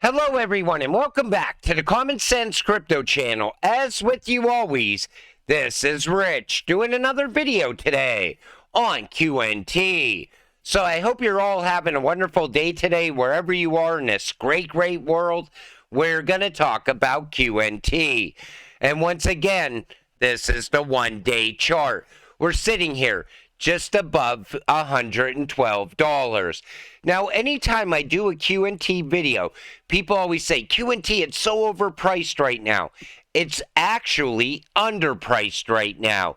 Hello everyone and welcome back to the Common Sense Crypto channel. As with you always, this is Rich doing another video today on QNT. So I hope you're all having a wonderful day today wherever you are in this great world. We're going to talk about QNT. And once again, this is the one-day chart. We're sitting here just above $112. Now, anytime I do a QNT video, people always say, QNT, it's so overpriced right now. It's actually underpriced right now.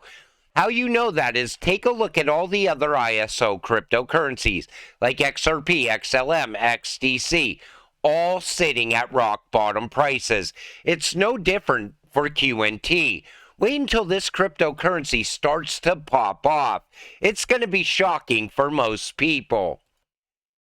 How you know that is take a look at all the other ISO cryptocurrencies like XRP, XLM, XDC, all sitting at rock bottom prices. It's no different for QNT. Wait until this cryptocurrency starts to pop off. It's going to be shocking for most people.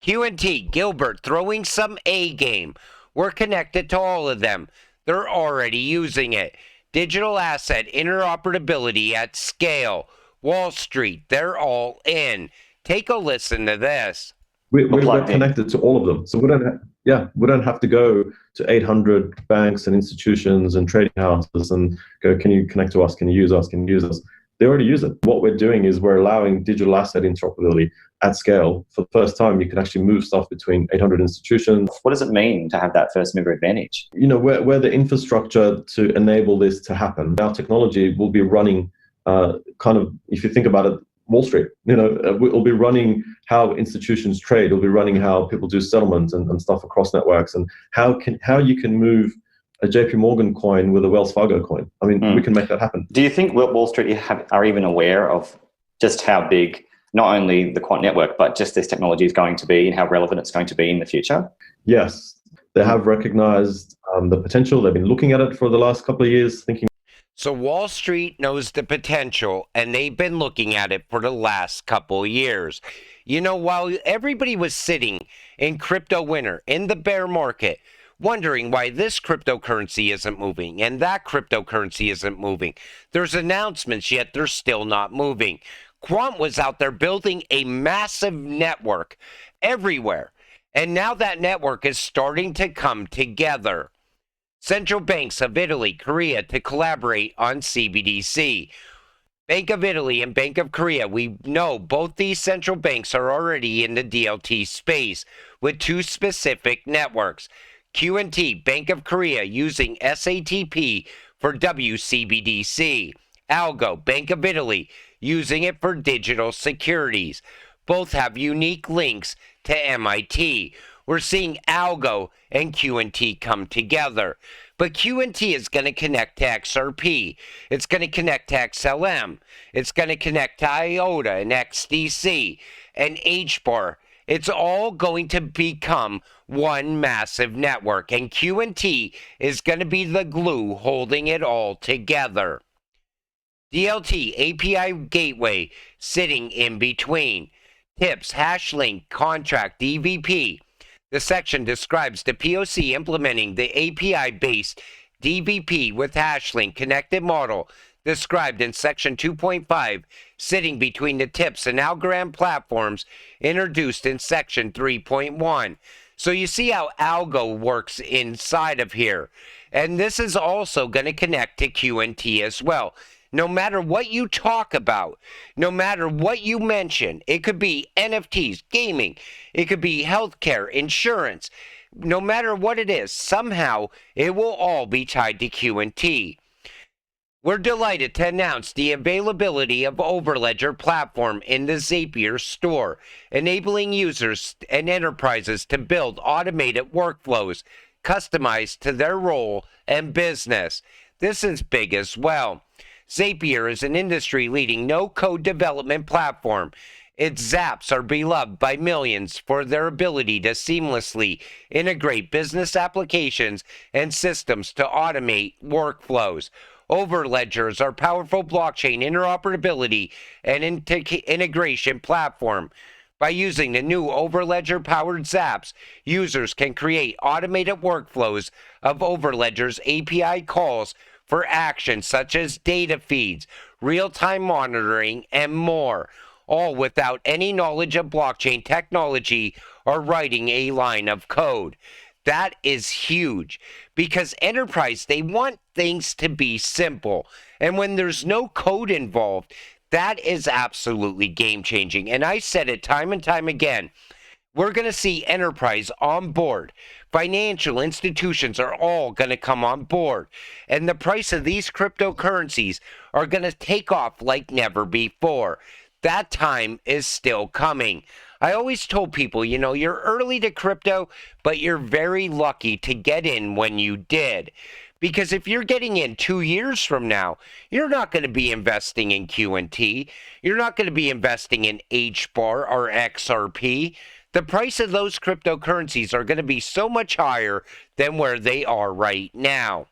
QNT, Gilbert, throwing some A game. We're connected to all of them. They're already using it. Digital asset interoperability at scale. Wall Street, they're all in. Take a listen to this. We're connected to all of them. So we don't have to go to 800 banks and institutions and trading houses and go, can you connect to us? Can you use us? Can you use us? They already use it. What we're doing is we're allowing digital asset interoperability at scale. For the first time, you can actually move stuff between 800 institutions. What does it mean to have that first mover advantage? You know, we're the infrastructure to enable this to happen. Our technology will be running if you think about it, Wall Street, it'll be running how institutions trade. It'll be running how people do settlements and stuff across networks, and how you can move a JP Morgan coin with a Wells Fargo coin. I mean, we can make that happen. Do you think Wall Street are even aware of just how big not only the Quant Network, but just this technology is going to be and how relevant it's going to be in the future? Yes, they have recognized the potential. They've been looking at it for the last couple of years, thinking. So Wall Street knows the potential, and they've been looking at it for the last couple of years. You know, while everybody was sitting in crypto winter in the bear market, wondering why this cryptocurrency isn't moving and that cryptocurrency isn't moving, there's announcements, yet they're still not moving. Quant was out there building a massive network everywhere, and now that network is starting to come together. Central banks of Italy, Korea to collaborate on CBDC. Bank of Italy and Bank of Korea, we know both these central banks are already in the DLT space with two specific networks. QNT, Bank of Korea, using SATP for WCBDC. Algo, Bank of Italy, using it for digital securities. Both have unique links to MIT. We're seeing Algo and QNT come together. But QNT is going to connect to XRP. It's going to connect to XLM. It's going to connect to IOTA and XDC and HBAR. It's all going to become one massive network. And QNT is going to be the glue holding it all together. DLT, API gateway, sitting in between. Tips, hashlink, contract, DVP. The section describes the POC implementing the API-based DVP with hashlink connected model described in section 2.5, sitting between the tips and Algorand platforms introduced in section 3.1. So you see how Algo works inside of here. And this is also going to connect to QNT as well. No matter what you talk about, no matter what you mention, it could be NFTs, gaming, it could be healthcare, insurance, no matter what it is, somehow it will all be tied to QNT. We're delighted to announce the availability of Overledger platform in the Zapier store, enabling users and enterprises to build automated workflows customized to their role and business. This is big as well. Zapier is an industry-leading no-code development platform. Its zaps are beloved by millions for their ability to seamlessly integrate business applications and systems to automate workflows. Overledgers are powerful blockchain interoperability and integration platform. By using the new Overledger-powered zaps, users can create automated workflows of Overledger's API calls for actions such as data feeds, real-time monitoring, and more, all without any knowledge of blockchain technology or writing a line of code. That is huge because enterprise, they want things to be simple. And when there's no code involved, that is absolutely game changing. And I said it time and time again. We're going to see enterprise on board. Financial institutions are all going to come on board. And the price of these cryptocurrencies are going to take off like never before. That time is still coming. I always told people, you're early to crypto, but you're very lucky to get in when you did. Because if you're getting in 2 years from now, you're not going to be investing in QNT. You're not going to be investing in HBAR or XRP. The price of those cryptocurrencies are going to be so much higher than where they are right now.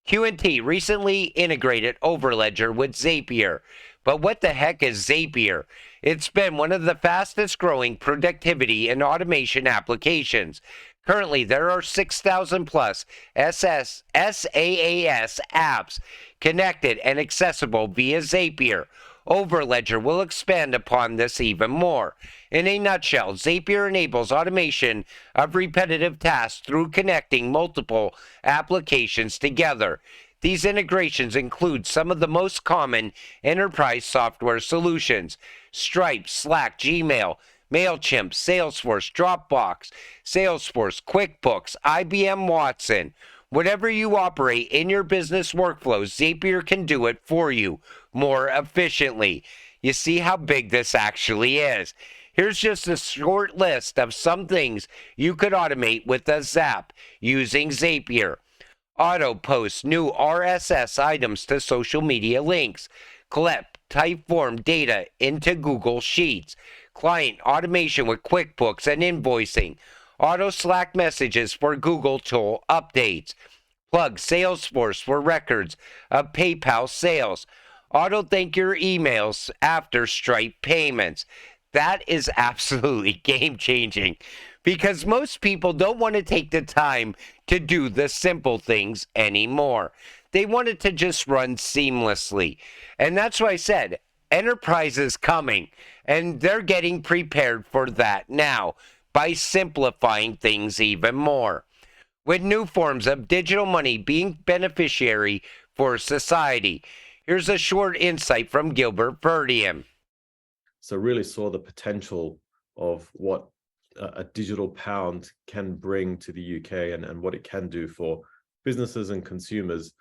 QNT recently integrated Overledger with Zapier. But what the heck is Zapier? It's been one of the fastest growing productivity and automation applications. Currently, there are 6,000 plus SaaS apps connected and accessible via Zapier. Overledger will expand upon this even more. In a nutshell, Zapier enables automation of repetitive tasks through connecting multiple applications together. These integrations include some of the most common enterprise software solutions: Stripe, Slack, Gmail, MailChimp, Salesforce, Dropbox, Salesforce, QuickBooks, IBM Watson. Whatever you operate in your business workflows, Zapier can do it for you more efficiently. You see how big this actually is. Here's just a short list of some things you could automate with a Zap using Zapier. Auto post new RSS items to social media links. Collect typeform data into Google Sheets. Client automation with QuickBooks and invoicing. Auto Slack messages for Google tool updates. Plug Salesforce for records of PayPal sales. Auto thank your emails after Stripe payments. That is absolutely game changing because most people don't want to take the time to do the simple things anymore. They want it to just run seamlessly. And that's why I said enterprise is coming, and they're getting prepared for that now by simplifying things even more. With new forms of digital money being beneficiary for society. Here's a short insight from Gilbert Verdian. So really saw the potential of what a digital pound can bring to the UK and what it can do for businesses and consumers.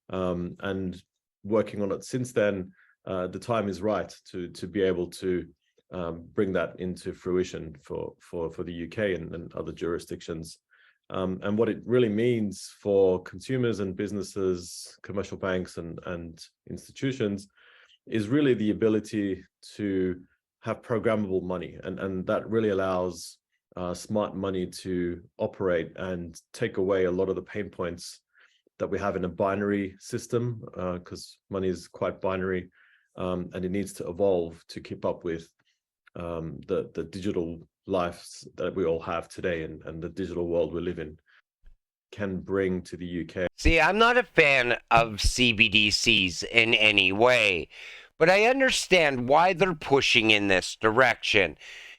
And working on it since then, the time is right to be able to bring that into fruition for the UK and other jurisdictions. And what it really means for consumers and businesses, commercial banks and institutions is really the ability to have programmable money. And that really allows smart money to operate and take away a lot of the pain points that we have in a binary system, because money is quite binary, and it needs to evolve to keep up with the digital lives that we all have today and the digital world we live in can bring to the UK. See, I'm not a fan of CBDCs in any way, but I understand why they're pushing in this direction.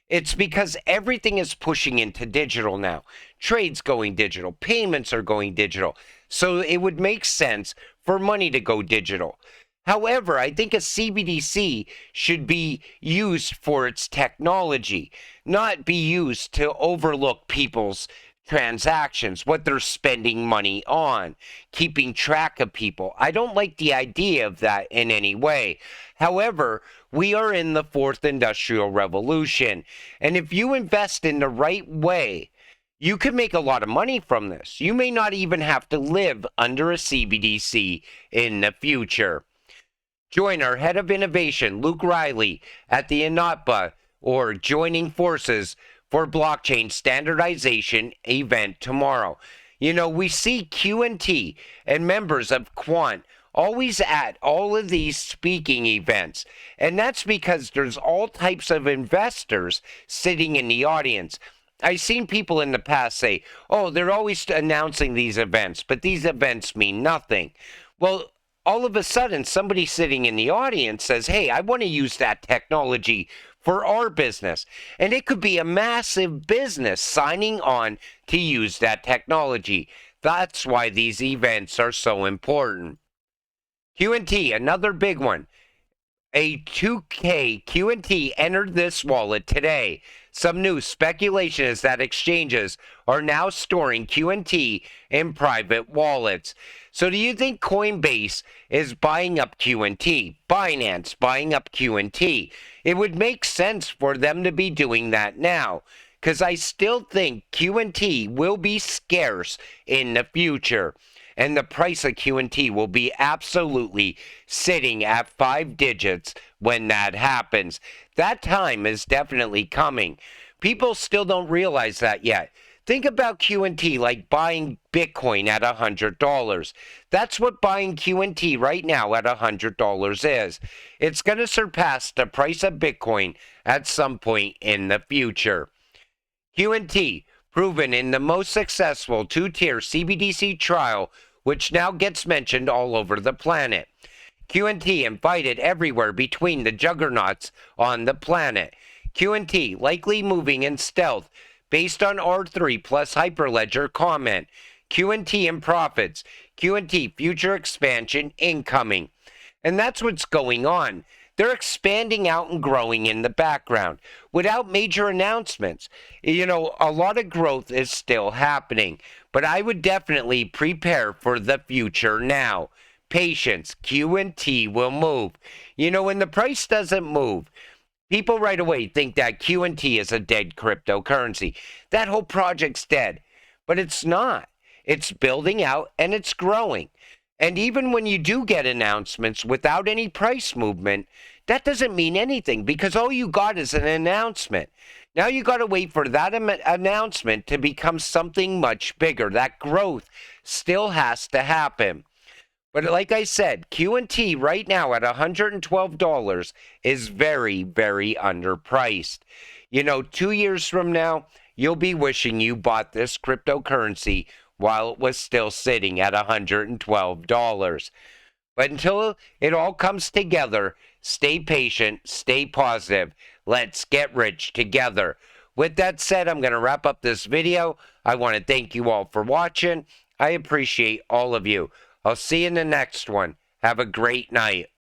It's because everything is pushing into digital now. Trade's going digital, payments are going digital. So it would make sense for money to go digital. However, I think a CBDC should be used for its technology, not be used to overlook people's transactions, what they're spending money on, keeping track of people. I don't like the idea of that in any way. However, we are in the fourth industrial revolution, and if you invest in the right way, you could make a lot of money from this. You may not even have to live under a CBDC in the future. Join our head of innovation, Luke Riley, at the INATBA, or Joining Forces for Blockchain Standardization event tomorrow. You know, we see QNT and members of Quant always at all of these speaking events. And that's because there's all types of investors sitting in the audience. I've seen people in the past say, oh, they're always announcing these events, but these events mean nothing. Well, all of a sudden somebody sitting in the audience says, hey, I want to use that technology for our business. And it could be a massive business signing on to use that technology. That's why these events are so important. QNT, another big one. A 2K QNT entered this wallet today. Some new speculation is that exchanges are now storing QNT in private wallets. So do you think Coinbase is buying up QNT? Binance buying up QNT? It would make sense for them to be doing that now, because I still think QNT will be scarce in the future. And the price of QNT will be absolutely sitting at 5 digits when that happens. That time is definitely coming. People still don't realize that yet. Think about QNT like buying Bitcoin at $100. That's what buying QNT right now at $100 is. It's going to surpass the price of Bitcoin at some point in the future. QNT, proven in the most successful two-tier CBDC trial, which now gets mentioned all over the planet. QNT invited everywhere between the juggernauts on the planet. QNT likely moving in stealth based on R3 plus Hyperledger comment. QNT in profits. QNT future expansion incoming. And that's what's going on. They're expanding out and growing in the background without major announcements. You know, a lot of growth is still happening, but I would definitely prepare for the future now. Patience, QNT will move. You know, when the price doesn't move, people right away think that QNT is a dead cryptocurrency. That whole project's dead, but it's not. It's building out and it's growing. And even when you do get announcements without any price movement, that doesn't mean anything because all you got is an announcement. Now you got to wait for that announcement to become something much bigger. That growth still has to happen. But like I said, QNT right now at $112 is very, very underpriced. You know, 2 years from now, you'll be wishing you bought this cryptocurrency while it was still sitting at $112. But until it all comes together, stay patient, stay positive. Let's get rich together. With that said, I'm going to wrap up this video. I want to thank you all for watching. I appreciate all of you. I'll see you in the next one. Have a great night.